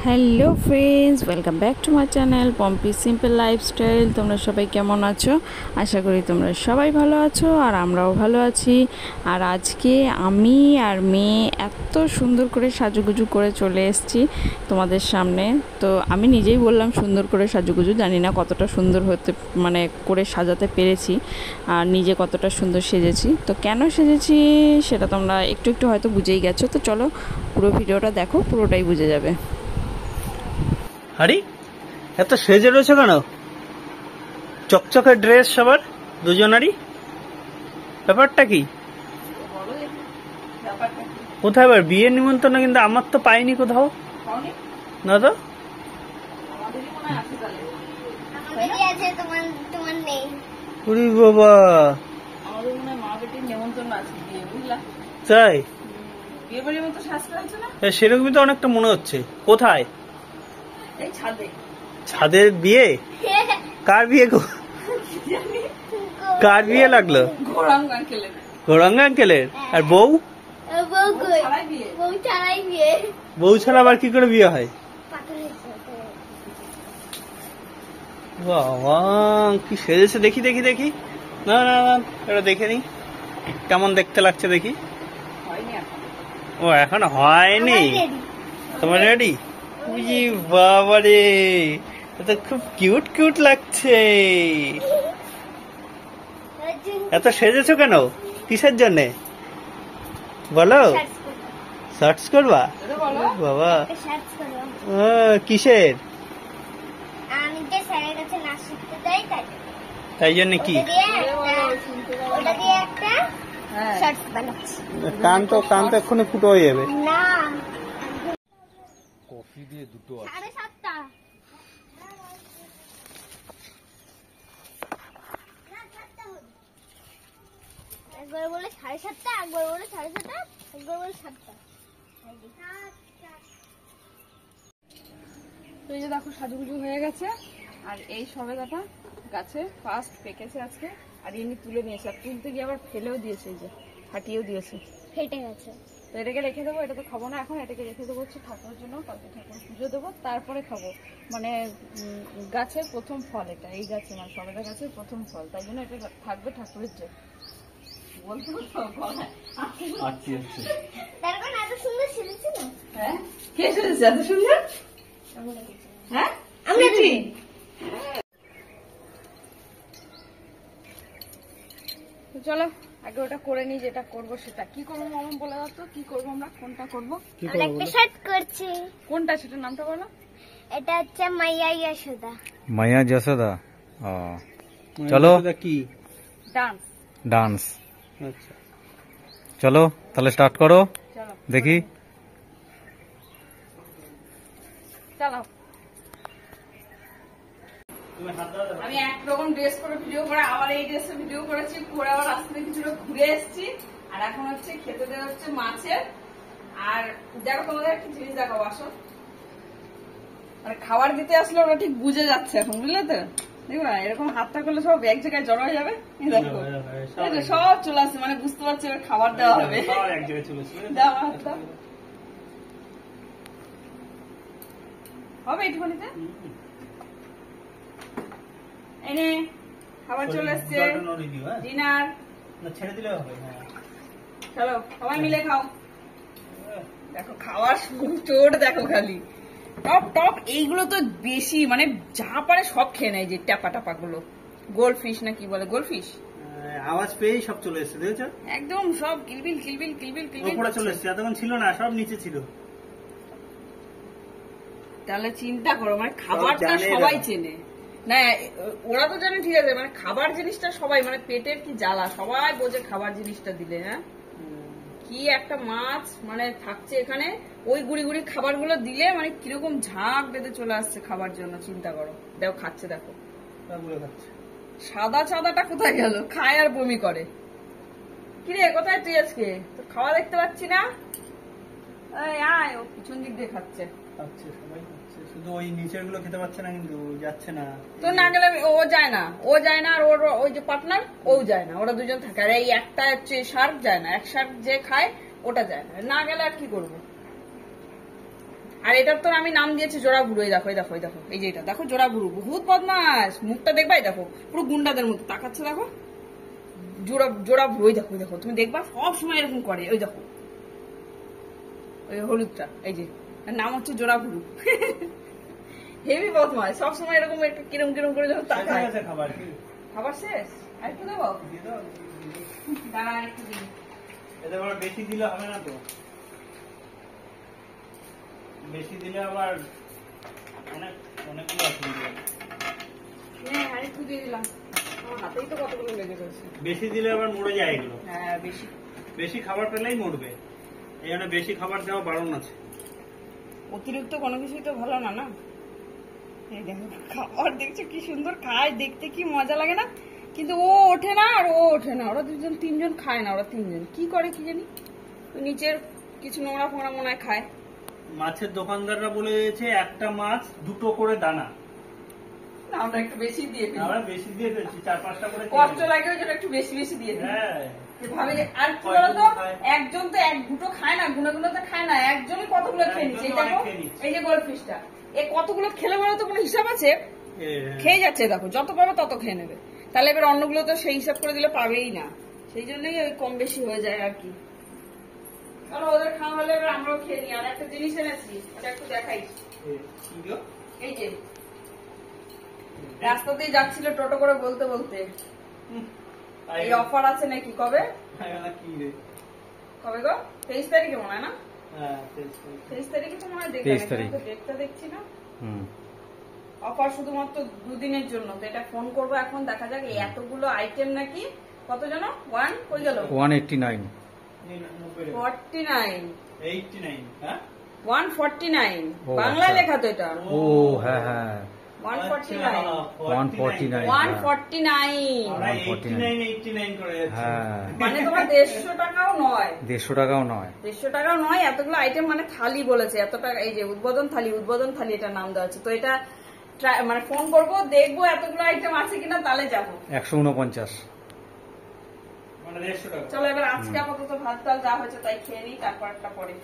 Hello friends, welcome back to my channel Pompi simple lifestyle. তোমরা সবাই কেমন আছো? আশা করি তোমরা সবাই ভালো আছো আর আমরাও ভালো আছি। আর আজকে আমি আর মেয়ে এত সুন্দর করে সাজুগুজু করে চলে এসেছি তোমাদের সামনে। তো আমি নিজেই বললাম সুন্দর করে সাজুগুজু, জানি না কতটা সুন্দর হতে করে সাজাতে পেরেছি আর নিজে কতটা সুন্দর সেজেছি। তো কেন সেজেছি সেটা তোমরা একটু একটু হয়তো বুঝেই গেছো। তো চলো পুরো ভিডিওটা দেখো, পুরোটাই বুঝে যাবে। আরে এত সেজে রয়েছে কেন? চকচকে ড্রেস সবার, দুজনারই। ব্যাপারটা কি? কোথায় আবার বিয়ের নিমন্ত্রণ? কিন্তু আমার তো পাইনি কোথাও। না তো, ওরে বাবা, তাই? সেরকমই তো অনেকটা মনে হচ্ছে। কোথায়? ছাদের বিয়ে? কার বিয়ে গো? কার বিয়ে লাগলো? গৌরাঙ্গ আঙ্কেলের। আর বউ? বউ ছাড়া আবার কি করে বিয়ে হয়? বাবা কি সেজেছে! দেখি দেখি দেখি, না না না, এটা দেখে নি কেমন দেখতে লাগছে দেখি। ও এখন হয়নি? তোমার রেডি? বুঝি বাবা রে, এটা খুব কিউট কিউট লাগছে। এত সেজেছো কেন? কিসের জন্য বলো? সার্চ করবা? বাবা কিসের? তাই জন্য কি কান তো এক্ষুনি ফুটো হয়ে যাবে। কফি দিয়ে দুটো আছে। একবার বলে 7:30, একবার বলে 7:30, একবার বলে 7টা। তো এই যে দেখো সাজুগুজু হয়ে গেছে। আর এই সবেদাটা গাছে ফার্স্ট পেকেছে আজকে, আর এমনি তুলে নিয়েছে। আর তুলতে গিয়ে আবার ফেলেও দিয়েছে, এই যে ফাটিয়েও দিয়েছে, ফেটে গেছে। তো এটাকে রেখে দেবো। এটা তো খাবো না এখন, এটাকে রেখে দেবো হচ্ছে ঠাকুরের জন্য। কালকে ঠাকুর পুজো দেবো, তারপরে খাবো। মানে গাছের প্রথম ফল এটা, এই গাছে মানে সবেদা গাছের প্রথম ফল, তাই জন্য এটা থাকবে ঠাকুরের জন্য। বলতে এত সুন্দর সেজেছি না? হ্যাঁ, কে সেজেছে এত সুন্দর? হ্যাঁ, চলো আগে ওটা করে নি, যেটা করবো সেটা। কি করবো মামা বলে দাও তো, কি করবো আমরা, কোনটা করবো? একটা শার্ট করছি। কোনটা সেটার নামটা বলো। এটা হচ্ছে মাইয়া যশোদা। মাইয়া যশোদা। চলো কি ডান্স। ডান্স। আচ্ছা চলো তাহলে স্টার্ট করো, চলো দেখি। চলো, আমি একরকম ড্রেস করে ভিডিও করে আবার এই ড্রেসে ভিডিও করেছি, করে আবার রাস্তায় কিছুটা ঘুরে এসেছি। আর এখন হচ্ছে খেতে দেওয়া হচ্ছে মাছের। আর দেখো তোমাদের একটা জিনিস দেখাবো, আসো। মানে খাবার দিতে আসলে ওরা ঠিক বুঝে যাচ্ছে এখন, বুঝলে তো? দেখো না, এরকম হাতটা করলে সব এক জায়গায় জড়ো হয়ে যাবে। দেখো সব চলে আসছে, মানে বুঝতে পারছি এবার খাবার দেওয়া হবে। দাও হাতটা, হবে একটুখানিতে। এনে খাবার চলে এসছে, ডিনার। ছেড়ে দিলে হবে। চলো সবাই মিলে খাও। দেখো খাওয়ার চোট দেখো, খালি টপ টপ। এইগুলো তো বেশি, মানে যা পারে সব খেয়ে নেয়। যে টাপা টাপা গুলো, গোল্ড ফিশ না কি বলে, গোল্ড ফিশ, আওয়াজ পেয়েই সব চলে এসেছে, দেখেছো? একদম সব কিলবিল কিলবিল কিলবিল কিলবিল উপরে চলে এসেছে। এতক্ষণ ছিল না, সব নিচে ছিল। তাহলে চিন্তা করো, মানে খাবারটা সবাই চেনে না। ওরা তো জানে ঠিক আছে, মানে খাবার জিনিসটা সবাই, মানে পেটের কি জ্বালা সবাই বোঝে খাবার জিনিসটা দিলে। হ্যাঁ, কি একটা মাছ মানে থাকছে এখানে, ওই গুড়ি গুড়ি খাবার গুলো দিলে মানে কিরকম ঝাঁক বেঁধে চলে আসছে খাবার জন্য। চিন্তা করো, দেখো খাচ্ছে, দেখো সাদা সাদাটা কোথায় গেল? খায় আর বমি করে। কিরে কোথায় তুই আজকে? তো খাওয়া দেখতে পাচ্ছি না। আয়, ও পিছন দিক দিয়ে খাচ্ছে। শুধু ওই নিচের গুলো খেতে পাচ্ছে না, কিন্তু যাচ্ছে না। তো না গেলে ও যায় না, আর ওর ওই যে পার্টনার ও যায় না, ওরা দুজন থাকে। আর এই একটা হচ্ছে শার্ক যায় না, এক শার্ক যে খায় ওটা যায় না। না গেলে আর কি করবো? আর এটার তো আমি নাম দিয়েছি জোড়া ভুরু। এই দেখো এই দেখো এই দেখো, এই যে এটা দেখো জোড়া ভুরু, বহুত বদমাস। মুখটা দেখবা, এই দেখো পুরো গুন্ডাদের মতো তাকাচ্ছে, দেখো জোড়া জোড়া ভুরু। ওই দেখো ওই দেখো, তুমি দেখবা সব সময় এরকম করে। ওই দেখো ওই হলুদটা, এই যে এর নাম হচ্ছে জোড়া ভুরু। হেভি বদমাস, সবসময় এরকম একটা কিরম কিরম করে যখন তাকায়। খাবার খাবার শেষ, আর একটু দেবো, দাঁড়া একটু দিই। এতে আবার বেশি দিলে হবে না তো, বেশি দিলে আবার অনেক অনেকগুলো অসুবিধা। হ্যাঁ আর একটু দিয়ে দিলাম, আমার হাতেই তো কতগুলো লেগে যাচ্ছে। বেশি দিলে আবার মরে যায় এগুলো, হ্যাঁ বেশি বেশি খাবার পেলেই মরবে, এই জন্য বেশি খাবার দেওয়া বারণ আছে। অতিরিক্ত কোনো কিছুই তো ভালো না, না? এই দেখো খাবার দেখছো কি সুন্দর খায়, দেখতে কি মজা লাগে না? কিন্তু ও ওঠে না আর ও ওঠে না, ওরা দুজন তিনজন খায় না, ওরা তিনজন কি করে কি জানি, ওই নিচের কিছু নোংরা ফোংরা মনে হয় খায়। মাছের দোকানদাররা বলে দিয়েছে একটা মাছ 2টো করে দানা, না, আমরা একটু বেশি দিয়ে ফেলি, আমরা বেশি দিয়ে ফেলছি, 4-5টা করে কষ্ট লাগে ওই জন্য একটু বেশি বেশি দিয়ে দিই। হ্যাঁ ভাবে যে আর কি বলতো, একজন তো এক দুটো খায় না, গুনে গুনে তো খায় না, একজনই কতগুলো খেয়ে নিচ্ছে। এই দেখো এই যে গোল্ড ফিশটা, এ কতগুলো খেলে বলো তো কোনো হিসাব আছে? খেয়ে যাচ্ছে দেখো, যত পাবে তত খেয়ে নেবে। তাহলে এবার অন্যগুলো তো সেই হিসাব করে দিলে পাবেই না, সেই জন্যই ওই কম বেশি হয়ে যায় আর কি। চলো ওদের খাওয়া হলে এবার আমরাও খেয়ে নিই। আর একটা জিনিস এনেছি, ওটা একটু দেখাই। এই যে রাস্তা দিয়ে যাচ্ছিল টোটো করে বলতে বলতে, এই অফার আছে নাকি, কবে কবে গো? 23 তারিখে মনে হয় না? 23 তারিখে তো মনে হয়, 23 তারিখ। ডেটটা দেখছি না। হুম। অফার শুধুমাত্র 2 দিনের জন্য, তো এটা ফোন করবো এখন, দেখা যাক। এই এতগুলো আইটেম নাকি, কত যেন 1 কই গেল, 189। 49 89 হ্যাঁ 149 ও, বাংলায় আচ্ছা। লেখা তো এটা। ও হ্যাঁ হ্যাঁ, 149 149। 149 আমরা 89 করে যাচ্ছি। হ্যাঁ, মানে তোমার 150 টাকাও নয়, 150 টাকাও নয়। 150 টাকাও নয়, এতগুলো আইটেম মানে থালি বলেছে এত টাকা। এই যে উদ্বোধন থালি এটার নাম দেওয়া আছে। তো এটা মানে ফোন করব, দেখবো এতগুলো আইটেম আছে কিনা, তাহলে যাবো। 149। মানে 150 টাকা। চলো এবার আজকে আপাতত ভাত টাল যা হয়েছে তাই খেয়ে নিই, তারপর একটা পরে।